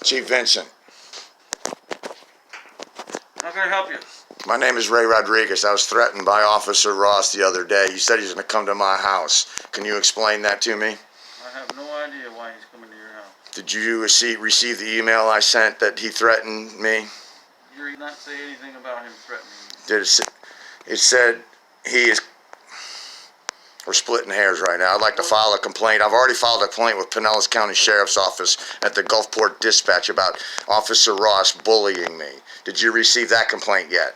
Chief Vincent. How can I help you? My name is Ray Rodriguez. I was threatened by Officer Ross the other day. You said he's going to come to my house. Can you explain that to me? I have no idea why he's coming to your house. Did you receive the email I sent that he threatened me? You did not say anything about him threatening you. Did it said he is... We're splitting hairs right now. I'd like to file a complaint. I've already filed a complaint with Pinellas County Sheriff's Office at the Gulfport Dispatch about Officer Ross bullying me. Did you receive that complaint yet?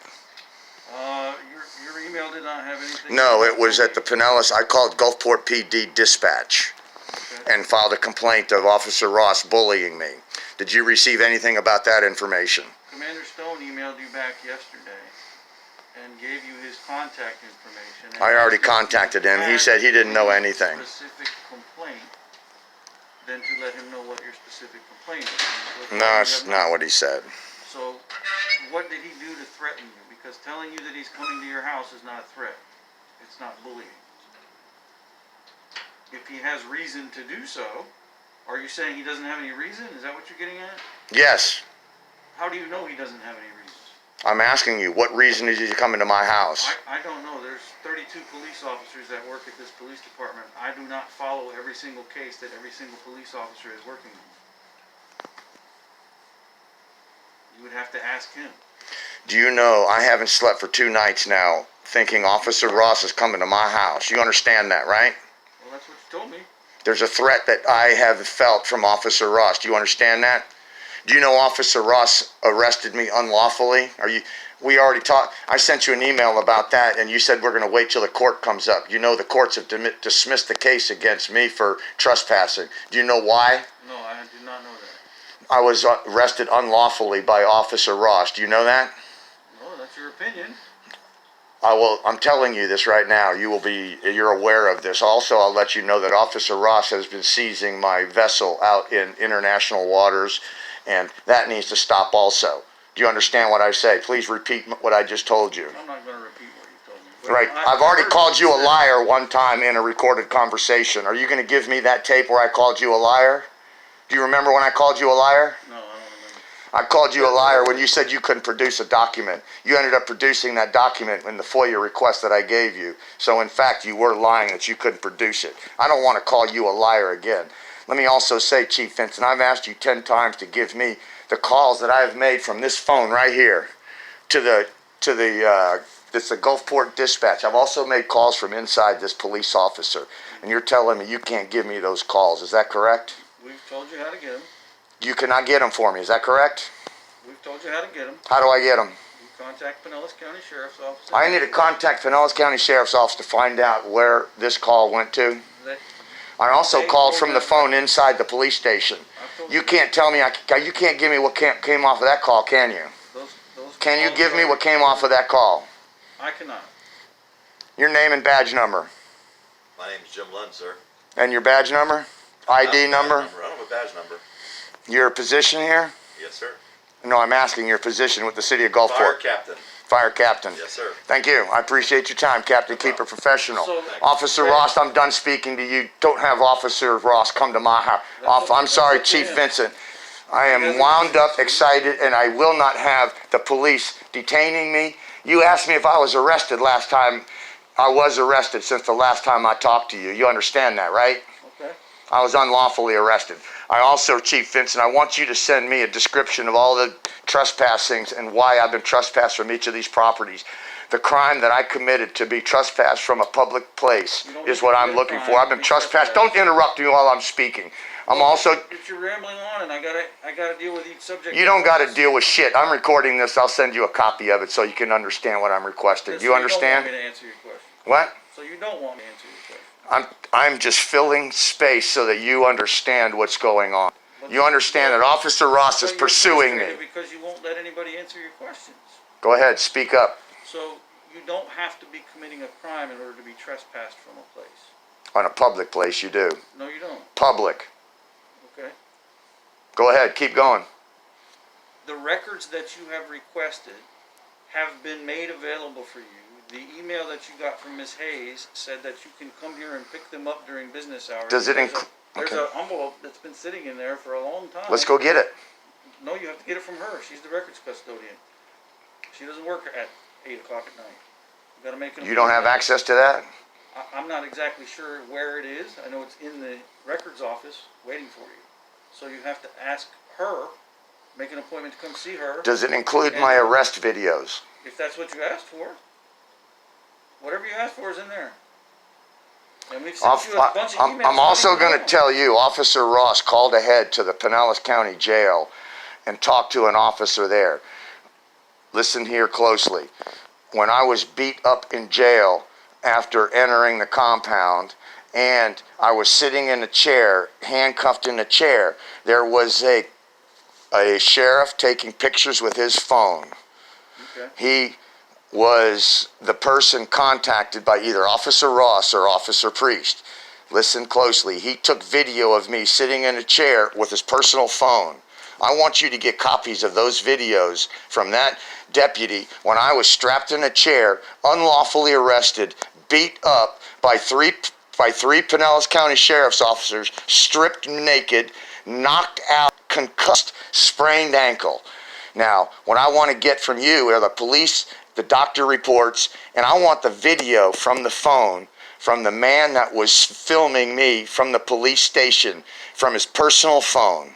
Your email did not have anything. No, it was at the Pinellas. I called Gulfport PD Dispatch and filed a complaint of Officer Ross bullying me. Did you receive anything about that information? Commander Stone emailed you back yesterday and gave you his contact information. I already contacted him. He said he didn't know anything. Specific complaint, then to let him know what your specific complaint is. No, that's not what he said. So, what did he do to threaten you? Because telling you that he's coming to your house is not a threat. It's not bullying. If he has reason to do so, are you saying he doesn't have any reason? Is that what you're getting at? Yes. How do you know he doesn't have any reason? I'm asking you, what reason is he coming to my house? I don't know. There's 32 police officers that work at this police department. I do not follow every single case that every single police officer is working on. You would have to ask him. Do you know I haven't slept for 2 nights now thinking Officer Ross is coming to my house? You understand that, right? Well, that's what you told me. There's a threat that I have felt from Officer Ross. Do you understand that? Do you know Officer Ross arrested me unlawfully? We already talked. I sent you an email about that, and you said we're going to wait till the court comes up. You know the courts have dismissed the case against me for trespassing. Do you know why? No, I did not know that. I was arrested unlawfully by Officer Ross. Do you know that? No, that's your opinion. I'm telling you this right now. You're aware of this. Also, I'll let you know that Officer Ross has been seizing my vessel out in international waters, and that needs to stop also. Do you understand what I say? Please repeat what I just told you. I'm not going to repeat what you told me. But right. I've already called you a liar one time in a recorded conversation. Are you going to give me that tape where I called you a liar? Do you remember when I called you a liar? No, I don't remember. I called you a liar when you said you couldn't produce a document. You ended up producing that document in the FOIA request that I gave you. So, in fact, you were lying that you couldn't produce it. I don't want to call you a liar again. Let me also say, Chief Vincent, I've asked you 10 times to give me the calls that I've made from this phone right here to the Gulfport Dispatch. I've also made calls from inside this police officer, and you're telling me you can't give me those calls. Is that correct? We've told you how to get them. You cannot get them for me. Is that correct? We've told you how to get them. How do I get them? You contact Pinellas County Sheriff's Office. I need to contact Pinellas County Sheriff's Office to find out where this call went to. I also called from the phone inside the police station. You can't tell me, you can't give me what came off of that call, can you? Can you give me what came off of that call? I cannot. Your name and badge number. My name is Jim Lund, sir. And your badge number? ID number? I don't have a badge number. Your position here? Yes, sir. No, I'm asking your position with the city of Gulfport. Fire captain. Fire captain. Yes, sir. Thank you. I appreciate your time, Captain. Keep it professional. So, Officer Ross, I'm done speaking to you. Don't have Officer Ross come to my house. I'm sorry, Chief Vincent. I am wound up, excited, and I will not have the police detaining me. You asked me if I was arrested last time. I was arrested since the last time I talked to you. You understand that, right? Okay. I was unlawfully arrested. I also, Chief Vincent, I want you to send me a description of all the trespassings and why I've been trespassed from each of these properties. The crime that I committed to be trespassed from a public place is what I'm looking for. I've been trespassed. Don't interrupt me while I'm speaking. I'm also... If you're rambling on and I gotta deal with each subject... You don't got to deal with shit. I'm recording this. I'll send you a copy of it so you can understand what I'm requesting. Do you understand? You don't want me to answer your question. What? So you don't want me to answer your question. I'm just filling space so that you understand what's going on. You understand that Officer Ross is pursuing me. Because you won't let anybody answer your questions. Go ahead, speak up. So you don't have to be committing a crime in order to be trespassed from a place. On a public place, you do. No, you don't. Public. Okay. Go ahead, keep going. The records that you have requested have been made available for you. The email that you got from Ms. Hayes said that you can come here and pick them up during business hours. Does it include... There's an envelope that's been sitting in there for a long time. Let's go get it. No, you have to get it from her. She's the records custodian. She doesn't work at 8 o'clock at night. You gotta make an You don't have appointment. access to that? I'm not exactly sure where it is. I know it's in the records office waiting for you. So you have to ask her, make an appointment to come see her. Does it include my arrest videos? If that's what you asked for. Whatever you asked for is in there. And we've sent you a bunch of emails. I'm also letting you going to know. tell you, Officer Ross called ahead to the Pinellas County Jail and talked to an officer there. Listen here closely. When I was beat up in jail after entering the compound and I was sitting in a chair, handcuffed in a chair, there was a sheriff taking pictures with his phone. Okay. He was the person contacted by either Officer Ross or Officer Priest. Listen closely. He took video of me sitting in a chair with his personal phone. I want you to get copies of those videos from that deputy when I was strapped in a chair, unlawfully arrested, beat up by three Pinellas County Sheriff's officers, stripped naked, knocked out, concussed, sprained ankle. Now, what I want to get from you are the police, the doctor reports, and I want the video from the phone from the man that was filming me from the police station, from his personal phone.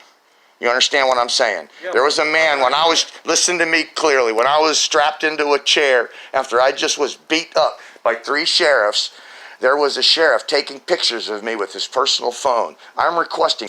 You understand what I'm saying? Yeah. There was a man when I was, listen to me clearly, when I was strapped into a chair after I just was beat up by 3 sheriffs, there was a sheriff taking pictures of me with his personal phone. I'm requesting